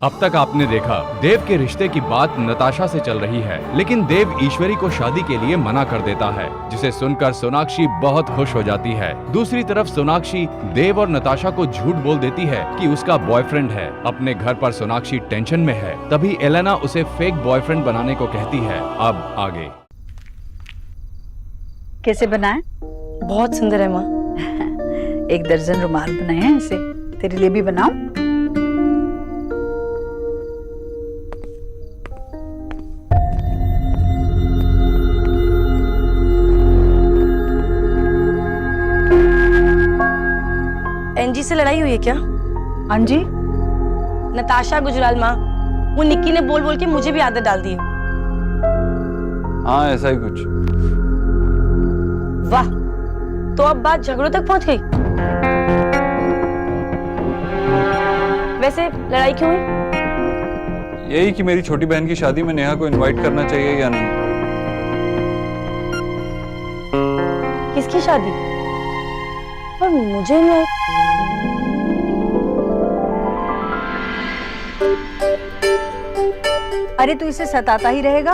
अब तक आपने देखा देव के रिश्ते की बात नताशा से चल रही है, लेकिन देव ईश्वरी को शादी के लिए मना कर देता है, जिसे सुनकर सोनाक्षी बहुत खुश हो जाती है। दूसरी तरफ सोनाक्षी देव और नताशा को झूठ बोल देती है कि उसका बॉयफ्रेंड है। अपने घर पर सोनाक्षी टेंशन में है, तभी एलेना उसे फेक बॉयफ्रेंड बनाने को कहती है। अब आगे कैसे बनाए? बहुत सुंदर है माँ। 1 दर्जन रुमाल बनाए हैं ऐसे। तेरे लिए भी बनाऊं? एनजी से लड़ाई हुई है क्या? हाँ जी। नताशा गुजराल माँ, वो निक्की ने बोल बोल के मुझे भी आदत डाल दी है। हाँ ऐसा ही कुछ। वाह, तो अब बात झगड़ों तक पहुंच गई। वैसे लड़ाई क्यों हुई? यही कि मेरी छोटी बहन की शादी में नेहा को इनवाइट करना चाहिए या नहीं। किसकी शादी? पर मुझे नहीं। अरे तू इसे सताता ही रहेगा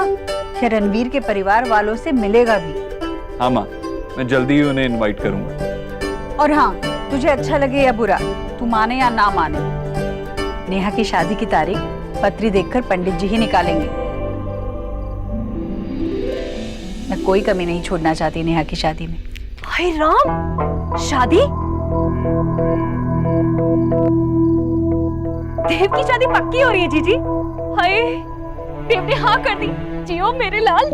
या रणवीर के परिवार वालों से मिलेगा भी? हाँ माँ, मैं जल्दी ही उन्हें इनवाइट करूंगा। और हाँ, तुझे अच्छा लगे या बुरा, तू माने या ना माने, नेहा की शादी की तारीख पत्री देखकर पंडित जी ही निकालेंगे। मैं कोई कमी नहीं छोड़ना चाहती नेहा की शादी में। हाय राम, शादी? देव की शादी पक्की हो रही है जीजी। हाय, देव ने हाँ कर दी। जियो मेरे लाल।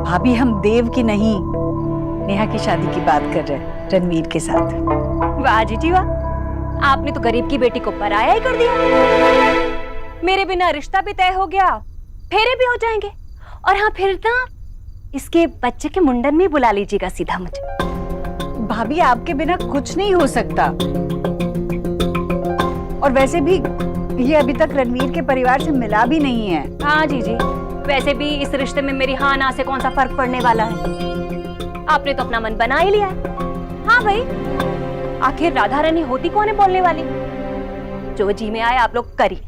भाभी, हम देव की नहीं, नेहा की शादी की बात कर रहे हैं रणवीर के साथ। वाह जीजी वाह, आपने तो गरीब की बेटी को पराया ही कर दिया। मेरे बिना रिश्ता भी तय हो गया, फेरे भी हो जाएंगे, और हाँ फिर ना इसके बच्चे के मुंडन में बुला लीजिएगा सीधा मुझे। भाभी, आपके बिना कुछ नहीं हो सकता। और वैसे भी ये अभी तक रणवीर के परिवार से मिला भी नहीं है। हाँ जीजी, वैसे भी इस रिश्ते में मेरी हाँ ना से कौन सा फर्क पड़ने वाला है। आपने तो अपना मन बना ही लिया है। हाँ भाई, आखिर राधा रानी होती कौन है बोलने वाली? जो जी में आए आप लोग करिए।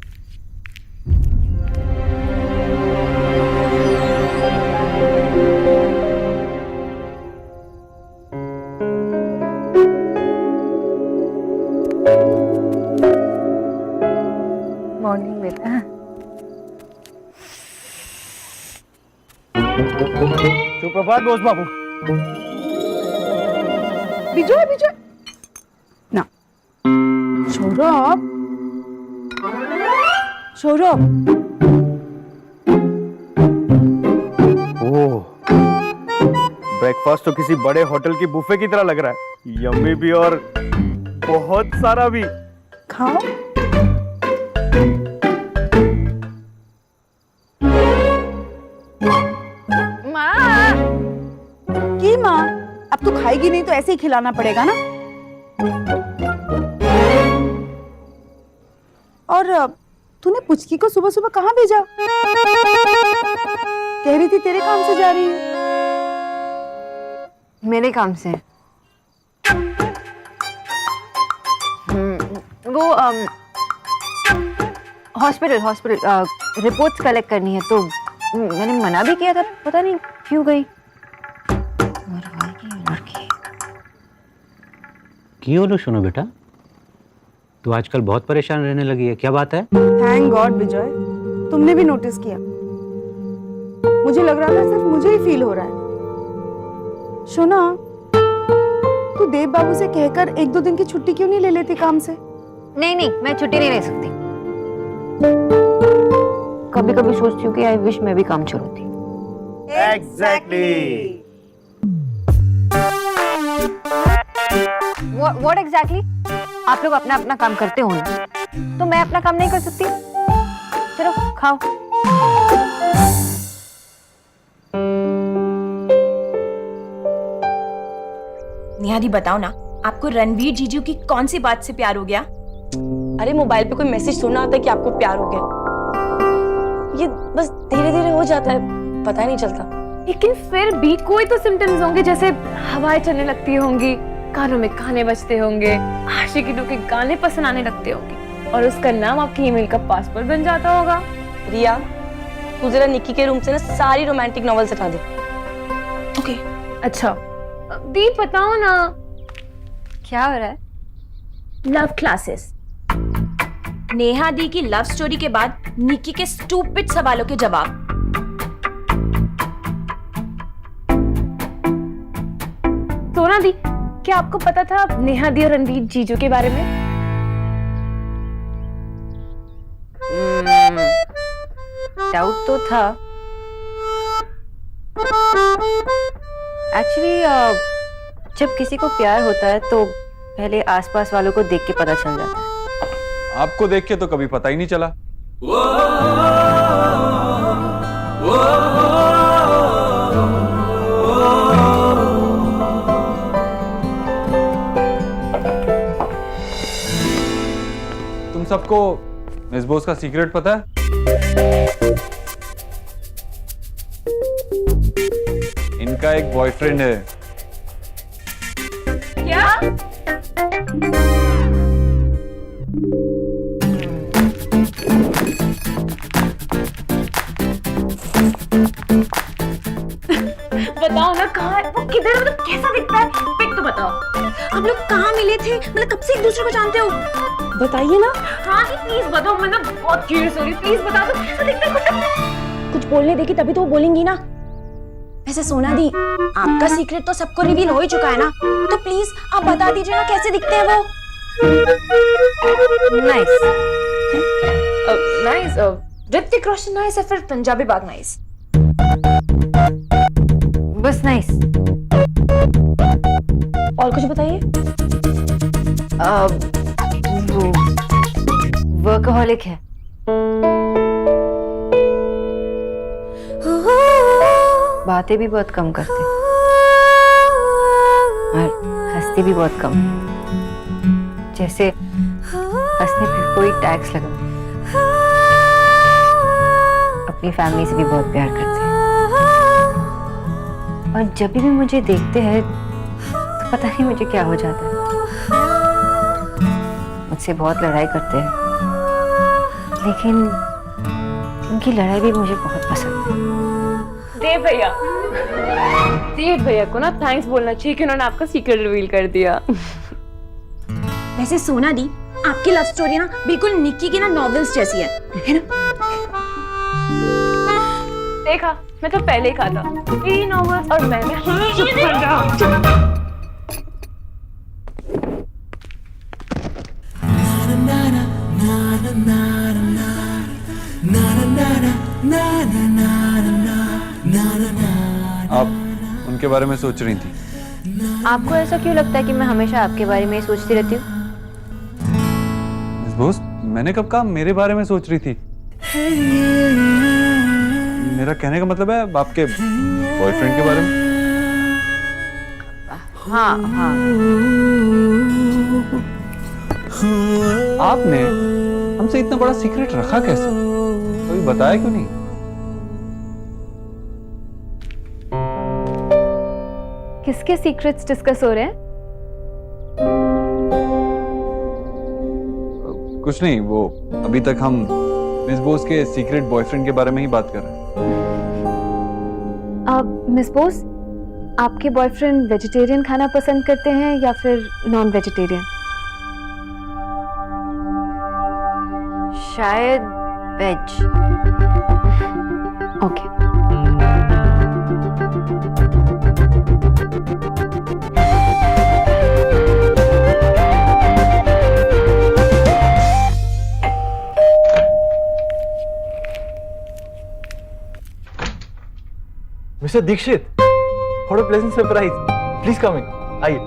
मॉर्निंग बेटा। सुप्रभात बोस बाबू। विजय विजय ना, सौरभ सौरभ। ओह, ब्रेकफास्ट तो किसी बड़े होटल की बुफे की तरह लग रहा है। यम्मी भी और बहुत सारा भी। खाओ। की माँ, अब तू खाएगी नहीं तो ऐसे ही खिलाना पड़ेगा ना। और तूने पुचकी को सुबह सुबह कहाँ भेजा? कह रही थी तेरे काम से जा रही है। मेरे काम से? वो हॉस्पिटल रिपोर्ट्स कलेक्ट करनी है, तो मैंने मना भी किया था, पता नहीं क्यों गई। क्यों लो? सुनो बेटा, तू आजकल बहुत परेशान रहने लगी है, क्या बात है? थैंक गॉड विजय, तुमने भी नोटिस किया। मुझे लग रहा था सिर्फ मुझे ही फील हो रहा है। शोना, तू देव बाबू से कहकर 1-2 दिन की छुट्टी क्यों नहीं ले लेती काम से? नहीं, मैं छुट्टी नहीं ले सकती। कभी कभी सोचती हूँ कि आई विश मैं भी काम छोड़ देती। एग्जैक्टली। What exactly? आप लोग अपना अपना काम करते हो ना, तो मैं अपना काम नहीं कर सकती? चलो खाओ। निहारी बताओ ना, आपको रणवीर जीजू की कौन सी बात से प्यार हो गया? अरे मोबाइल पे कोई मैसेज सुनना होता है कि आपको प्यार हो गया। ये बस धीरे धीरे हो जाता है, पता ही नहीं चलता। लेकिन फिर भी कोई तो सिम्टम्स होंगे, जैसे हवाएं चलने लगती होंगी, कानों में गाने बजते होंगे, आशिकी के गाने पसंद आने लगते होंगे। और उसका नाम आपकी ईमेल का पासवर्ड बन जाता होगा। रिया, तू जरा निक्की के रूम से ना सारी रोमांटिक नॉवेल्स हटा दे। ओके। अच्छा दीप बताओ ना। क्या हो रहा है? Love classes. नेहा दी की लव स्टोरी के बाद निक्की के स्टूपिड सवालों के जवाब। सोना दी, क्या आपको पता था नेहा दी और रणवीर जीजू के बारे में? डाउट तो था एक्चुअली। जब किसी को प्यार होता है तो पहले आसपास वालों को देख के पता चल जाता है। आपको देख के तो कभी पता ही नहीं चला। तुम सबको मिस बोस का सीक्रेट पता है? इनका एक बॉयफ्रेंड है। क्या? बताओ ना, कहाँ है वो, किधर है, मतलब कैसा दिखता है? पिक तो बताओ। आप लोग कहाँ मिले थे? मतलब कब से एक दूसरे को जानते हो? बताइए ना। हाँ जी प्लीज बताओ, मतलब बहुत क्यूरियस हो रही, प्लीज बता दो कैसा दिखता है। कुछ बोलने देगी तभी तो वो बोलेंगी ना। वैसे सोना दी, आपका सीक्रेट तो सबको रिवील हो ही चुका है ना, तो प्लीज आप बता दीजिए ना कैसे दिखते हैं वो। Nice. Nice. Hrithik Roshan nice है, फिर पंजाबी बाग नाइस। बस नाइस। और कुछ बताइए। वो वर्कहॉलिक है। बातें भी बहुत कम करते और हंसते भी बहुत कम, जैसे हंसने पे कोई टैक्स लगा। अपनी फैमिली से भी बहुत प्यार करते हैं और जब भी मुझे देखते हैं तो पता नहीं मुझे क्या हो जाता है। मुझसे बहुत लड़ाई करते हैं, लेकिन उनकी लड़ाई भी मुझे बहुत पसंद है। देव भैया को ना थैंक्स बोलना चाहिए कि उन्होंने आपका सीक्रेट रिवील कर दिया। वैसे सोना दी, आपकी लव स्टोरी ना बिल्कुल निक्की की ना नॉवेल्स जैसी है ना? देखा, मैं तो पहले ही कहा था ये नॉवेल्स और मैंने चुप कर जा। आप उनके बारे में सोच रही थी? आपको ऐसा क्यों लगता है कि मैं हमेशा आपके बारे में ही सोचती रहती हूँ? मिस बोस, मैंने कब कहा मेरे बारे में सोच रही थी? मेरा कहने का मतलब है आपके बॉयफ्रेंड के बारे में। हाँ हाँ। आपने हमसे इतना बड़ा सीक्रेट रखा कैसे? कभी बताया क्यों नहीं? किसके सीक्रेट्स डिस्कस हो रहे हैं? कुछ नहीं, वो अभी तक हम मिस बोस के सीक्रेट बॉयफ्रेंड के बारे में ही बात कर रहे हैं। मिस बोस, आपके बॉयफ्रेंड वेजिटेरियन खाना पसंद करते हैं या फिर नॉन वेजिटेरियन? शायद veg. Okay. Mister Dikshit, what a pleasant surprise. Please come in. आइए।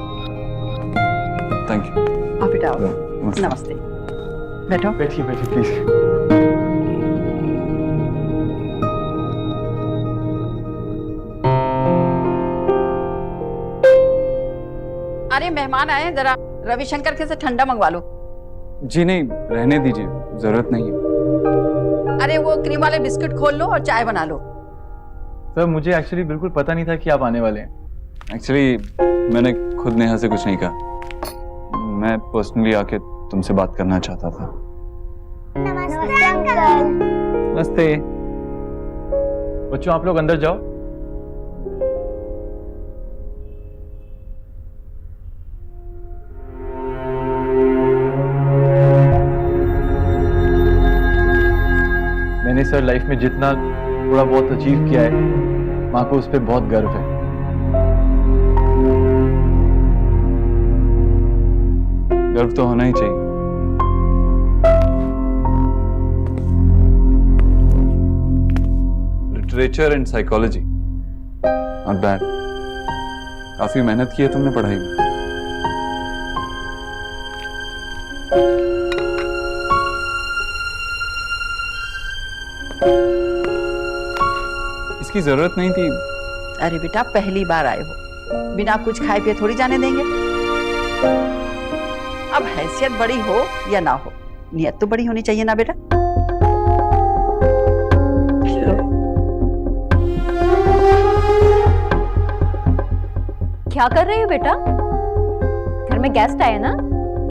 Thank you. आप बेटा आओ। नमस्ते। बैठो। बैठिए बैठिए प्लीज। अरे मेहमान आए हैं, जरा रविशंकर के से ठंडा मंगवा लो। जी नहीं, रहने दीजिए, जरूरत नहीं है। अरे वो क्रीम वाले बिस्किट खोल लो और चाय बना लो। सर मुझे एक्चुअली बिल्कुल पता नहीं था कि आप आने वाले हैं। एक्चुअली मैंने खुद नेहा से कुछ नहीं कहा। मैं पर्सनली आके तुमसे बात करना चाहता था। नमस्ते। बच्चों आप लोग अंदर जाओ। मैंने सर लाइफ में जितना थोड़ा बहुत अचीव किया है, माँ को उस पर बहुत गर्व है। गर्व तो होना ही चाहिए। Literature and psychology, not bad. काफी मेहनत की है तुमने पढ़ाई में। इसकी जरूरत नहीं थी। अरे बेटा, पहली बार आए हो, बिना कुछ खाए पिए थोड़ी जाने देंगे। अब हैसियत बड़ी हो या ना हो, नियत तो बड़ी होनी चाहिए ना बेटा। क्या कर रही हो बेटा? घर में गेस्ट आए ना,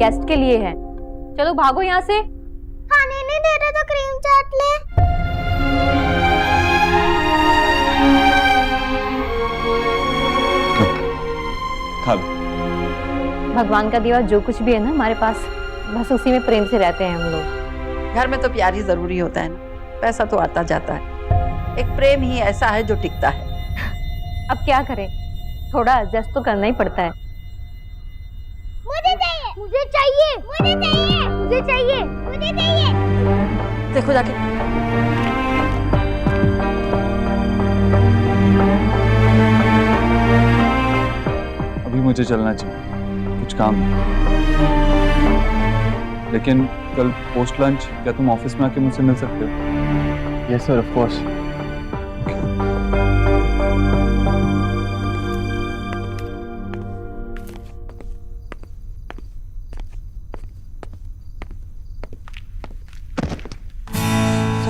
गेस्ट के लिए है। चलो भागो यहाँ से। खाने नहीं दे रहे तो क्रीम चाट ले। खा लो। भगवान का दिया जो कुछ भी है ना हमारे पास, बस उसी में प्रेम से रहते हैं हम लोग। घर में तो प्यार ही जरूरी होता है ना, पैसा तो आता जाता है। एक प्रेम ही ऐसा है जो टिकता है। अब क्या करें, थोड़ा एडजस्ट तो करना ही पड़ता है। मुझे चाहिए, मुझे चाहिए, मुझे चाहिए, मुझे चाहिए, मुझे चाहिए। देखो जाके। अभी मुझे चलना चाहिए, कुछ काम है। लेकिन कल पोस्ट लंच क्या तुम ऑफिस में आके मुझसे मिल सकते हो? Yes sir, of course.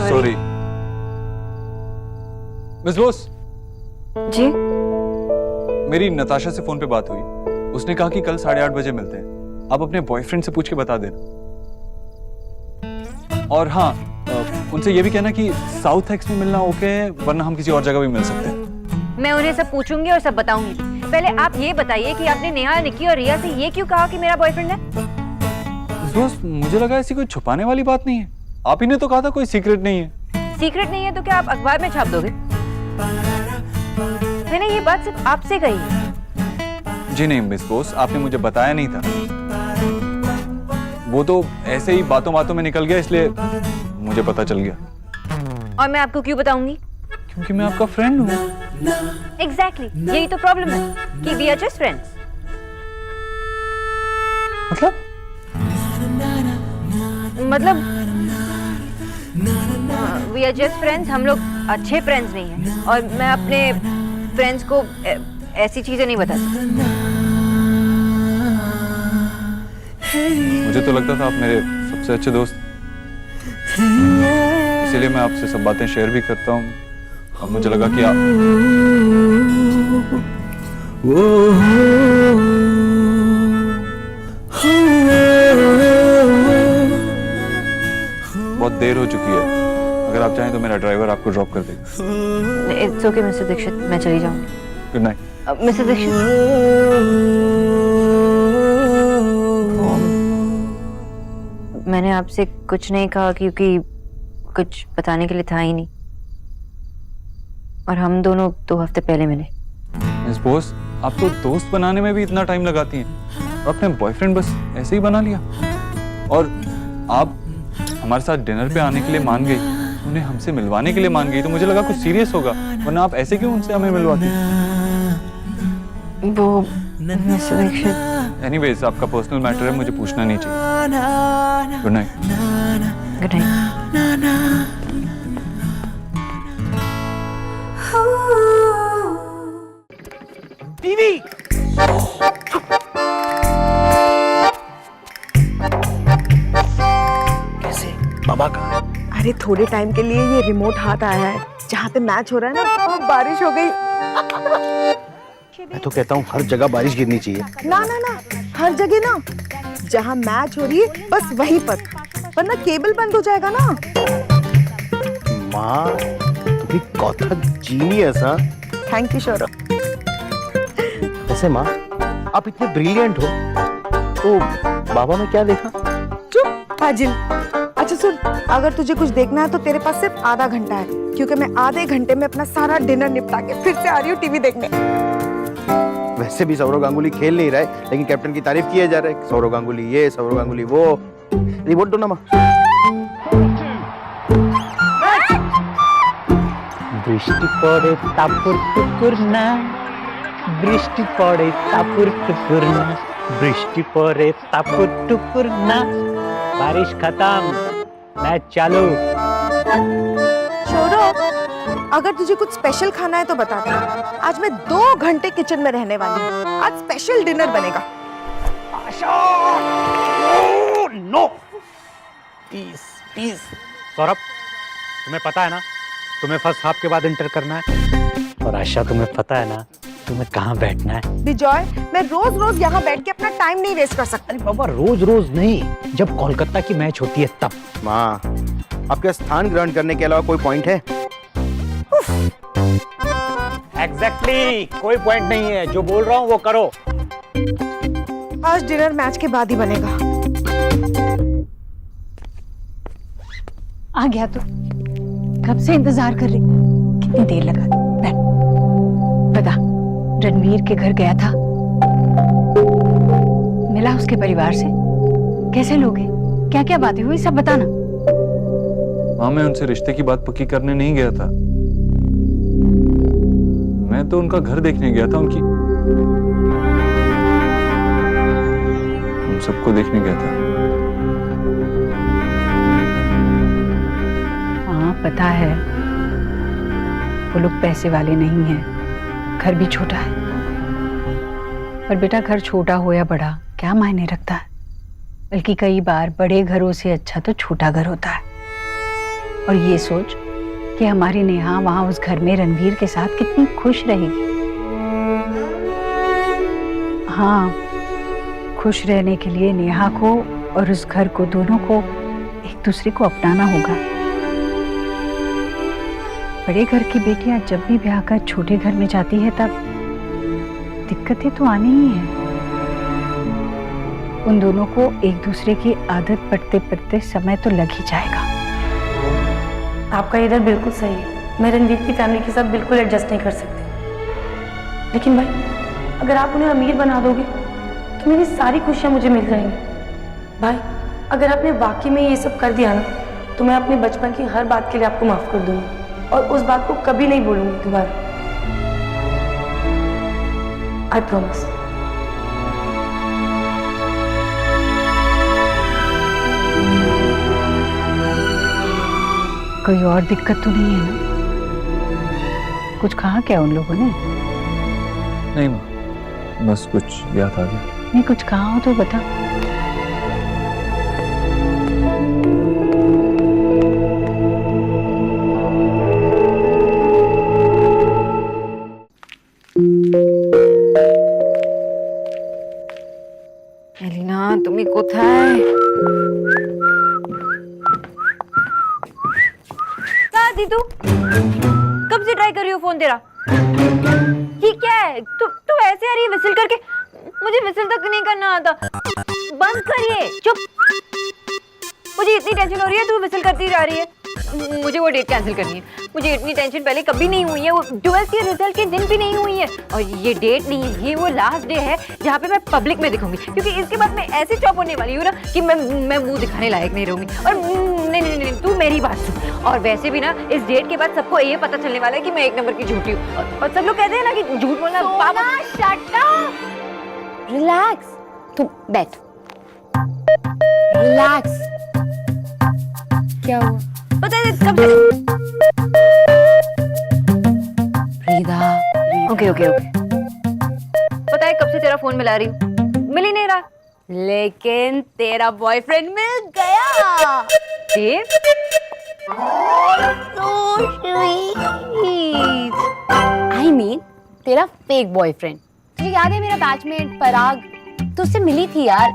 Sorry miss Bose. जी? मेरी नताशा से फोन पे बात हुई, उसने कहा कि कल 8:30 बजे मिलते हैं। आप अपने बॉयफ्रेंड से पूछ के बता देना। और हाँ, उनसे ये भी कहना कि साउथ एक्स में मिलना ओके है, वरना हम किसी और जगह भी मिल सकते हैं। मैं उन्हें सब पूछूंगी और सब बताऊंगी। पहले आप ये बताइए कि आपने नेहा, निक्की और रिया से ये क्यों कहा कि मेरा बॉयफ्रेंड है? दोस्त, मुझे लगा ऐसी कोई छुपाने वाली बात नहीं है। आप ही ने तो कहा था कोई सीक्रेट नहीं है। सीक्रेट नहीं है तो क्या आप अखबार में छाप दोगे? मैंने ये बात सिर्फ आपसे कही है। जी नहीं मिस बोस, आपने मुझे बताया नहीं था। वो तो ऐसे ही बातों बातों में निकल गया, इसलिए मुझे पता चल गया। और मैं आपको क्यों बताऊंगी? क्योंकि मैं आपका फ्रेंड हूँ। एग्जैक्टली, यही तो प्रॉब्लम है कि वी आर जस्ट फ्रेंड्स। मतलब वी आर जस्ट फ्रेंड्स, हम लोग अच्छे फ्रेंड्स नहीं हैं। और मैं अपने फ्रेंड्स को ऐसी चीजें नहीं बता सकती। मुझे तो लगता था आप मेरे सबसे अच्छे दोस्त, इसीलिए मैं आपसे सब बातें शेयर भी करता हूँ। अब मुझे लगा कि आप बहुत देर हो चुकी है। अगर आप चाहें तो मेरा ड्राइवर आपको ड्रॉप कर देगा। इट्स ओके मिस्टर दीक्षित, मैं चली जाऊंगी। गुड नाइट मिस्टर दीक्षित, मैंने आपसे कुछ नहीं कहा क्योंकि कुछ बताने के लिए था ही नहीं। और हम दोनों 2 हफ्ते पहले मिले। मिस बोस, आप तो दोस्त बनाने में भी इतना टाइम लगाती हैं, और अपने बॉयफ्रेंड बस ऐसे ही बना लिया। और आप हमारे साथ डिनर पे आने के लिए मान गई, उन्हें हमसे मिलवाने के लिए मान गई, तो मुझे लगा कुछ सीरियस होगा, वरना आप ऐसे क्यों उनसे हमें मिलवाती? वो मिस्टर दीक्षित, एनीवेज, आपका पर्सनल मैटर है, मुझे पूछना नहीं चाहिए। Good night. Good night. TV कैसे बाबा का? अरे थोड़े टाइम के लिए ये रिमोट हाथ आया है, जहाँ पे मैच हो रहा है ना, वो बारिश हो गई। मैं तो कहता हूँ हर जगह बारिश गिरनी चाहिए। ना ना ना, हर जगह ना, जहाँ मैच हो रही है बस वहीं पर, वरना केबल बंद हो जाएगा ना। माँ तुम्ही कथा जीनियस हाँ। Thank you Saurabh. वैसे माँ आप इतने ब्रिलियंट हो तो बाबा में क्या देखा? चुप फाजिल। अच्छा सुन, अगर तुझे कुछ देखना है तो तेरे पास सिर्फ आधा घंटा है, क्योंकि मैं आधे घंटे में अपना सारा डिनर निपटा के फिर से आ रही हूँ टीवी देखने। वैसे भी सौरव गांगुली खेल नहीं रहा है, लेकिन कैप्टन की तारीफ किए जा रहे हैं। सौरव गांगुली ये, सौरव गांगुली वो। रिपोर्ट दो ना माँ। বৃষ্টি পড়ে তাপুর টুকুর না, বৃষ্টি পড়ে তাপুর টুকুর না, বৃষ্টি পড়ে তাপুর টুকুর না, बारिश खत्म, मैच चालू। सौरभ, अगर तुझे कुछ स्पेशल खाना है तो बता दे। आज मैं 2 घंटे किचन में रहने वाली हूँ। आज स्पेशल डिनर बनेगा। आशा, नो, प्लीज प्लीज। सौरभ, तुम्हें पता है ना तुम्हें फर्स्ट हाफ के बाद इंटर करना है, और आशा तुम्हें पता है ना तुम्हें कहाँ बैठना है। विजय, मैं रोज रोज यहाँ बैठ के अपना टाइम नहीं वेस्ट कर सकती। अरे बाबा, रोज रोज नहीं, जब कोलकाता की मैच होती है तब। माँ, आपके स्थान ग्रहण करने के अलावा कोई पॉइंट है? एग्जैक्टली, कोई पॉइंट नहीं है। जो बोल रहा हूँ वो करो। आज डिनर मैच के बाद ही बनेगा। आ गया तो कब से इंतजार कर रही, कितनी देर लगा? बैठ, बता, रणवीर के घर गया था, मिला उसके परिवार से, कैसे लोग हैं, क्या क्या बातें हुई, सब बताना। हाँ, मैं उनसे रिश्ते की बात पक्की करने नहीं गया था, मैं तो उनका घर देखने गया था, उन सबको देखने गया था। हाँ पता है, वो लोग पैसे वाले नहीं हैं, घर भी छोटा है। पर बेटा, घर छोटा हो या बड़ा क्या मायने रखता है, बल्कि कई बार बड़े घरों से अच्छा तो छोटा घर होता है। और ये सोच कि हमारी नेहा वहां उस घर में रणवीर के साथ कितनी खुश रहेगी। हाँ, खुश रहने के लिए नेहा को और उस घर को, दोनों को एक दूसरे को अपनाना होगा। बड़े घर की बेटियां जब भी ब्याह कर छोटे घर में जाती है तब दिक्कतें तो आनी ही है। उन दोनों को एक दूसरे की आदत पड़ते पड़ते समय तो लग ही जाएगा। आपका इधर बिल्कुल सही है, मैं रणवीर की फैमिली के साथ बिल्कुल एडजस्ट नहीं कर सकती। लेकिन भाई, अगर आप उन्हें अमीर बना दोगे तो मेरी सारी खुशियाँ मुझे मिल जाएंगी। भाई, अगर आपने वाकई में ये सब कर दिया ना, तो मैं अपने बचपन की हर बात के लिए आपको माफ कर दूंगी और उस बात को कभी नहीं बोलूंगी दोबारा। I promise. कोई और दिक्कत तो नहीं है ना? कुछ कहा क्या उन लोगों ने? नहीं माँ, बस कुछ याद आ गया। नहीं, कुछ कहा हो तो बता। এলিনা, তুমি কোথায়? कहाँ थी तू? कब से ट्राई कर रही हो फोन तेरा? ये क्या है? तू ऐसे आ रही है विसिल करके? मुझे विसिल तक नहीं करना आता। बंद करिए, चुप। मुझे इतनी टेंशन हो रही है, तू विसिल करती जा रही है। मुझे वो डेट कैंसिल करनी है। मुझे इतनी टेंशन पहले कभी नहीं हुई है, वो 12th के रिजल्ट के दिन भी नहीं हुई है। और ये डेट नहीं है, ये वो लास्ट डे है जहाँ पे मैं पब्लिक में दिखूंगी, क्योंकि इसके बाद मैं ऐसे चॉप होने वाली हूँ ना कि मैं मुंह दिखाने लायक नहीं रहूंगी। और नहीं, तू मेरी बात सुन। और वैसे भी ना, इस डेट के बाद सबको ये पता चलने वाला है कि मैं 1 नंबर की झूठी हूँ। और सब लोग कहते हैं ना कि झूठ बोलना पाप। Shut up, relax. तू बैठ, रिलैक्स। क्या हुआ? पता है कब से? फ्रीदा, ओके। पता है कब से तेरा फोन मिला रही हूँ, मिल ही नहीं रहा। लेकिन तेरा बॉयफ्रेंड मिल गया। देव, आई मीन तेरा फेक बॉयफ्रेंड। तुझे याद है मेरा बैचमेट पराग, तो उससे मिली थी यार।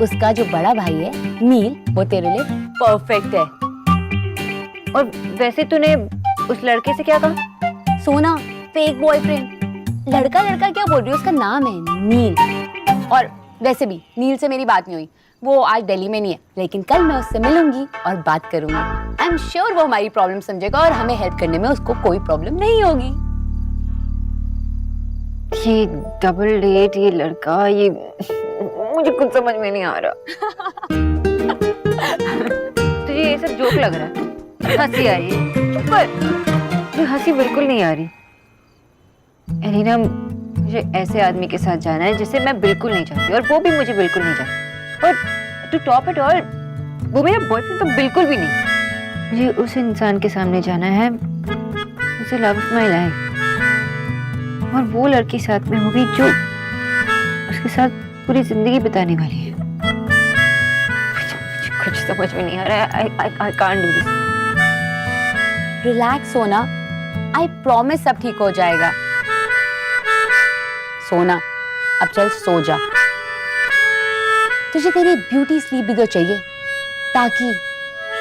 उसका जो बड़ा भाई है नील, वो तेरे लिए परफेक्ट है। और वैसे तूने उस लड़के से क्या कहा? सोना, फेक बॉयफ्रेंड। लड़का लड़का क्या बोल रही है, उसका नाम है नील। और वैसे भी नील से मेरी बात नहीं हुई, वो आज दिल्ली में नहीं है, लेकिन कल मैं उससे मिलूंगी और बात करूंगी। आई एम श्योर वो हमारी प्रॉब्लम समझेगा और हमें हेल्प करने में उसको कोई प्रॉब्लम नहीं होगी। ये डबल डेट, ये लड़का, ये मुझे कुछ समझ में नहीं आ रहा। तुझे ये सब जोक लग रहा है? हंसी आ रही है? पर मुझे हंसी बिल्कुल नहीं आ रही। एलिना, मुझे ऐसे आदमी के साथ जाना है जिसे मैं बिल्कुल नहीं चाहती, और वो भी मुझे बिल्कुल नहीं चाहती। और टू टॉप इट ऑल, वो मेरा बॉयफ्रेंड तो बिल्कुल भी नहीं। मुझे उस इंसान के सामने जाना है उसे लव ऑफ माई लाइफ, और वो लड़की साथ में होगी जो उसके साथ पूरी जिंदगी बिताने वाली है। मुझे कुछ समझ में नहीं आ रहा है। I can't do this. Relax सोना, आई प्रॉमिस सब ठीक हो जाएगा। सोना, अब चल सो जा। तुझे तेरी ब्यूटी स्लीप भी तो चाहिए, ताकि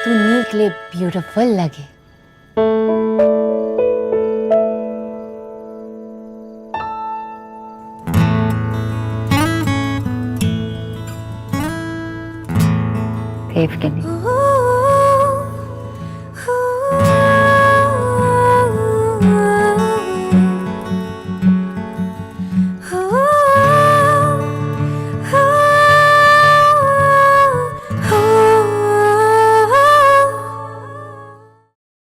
तू नील के लिए ब्यूटीफुल लगे। देव के लिए।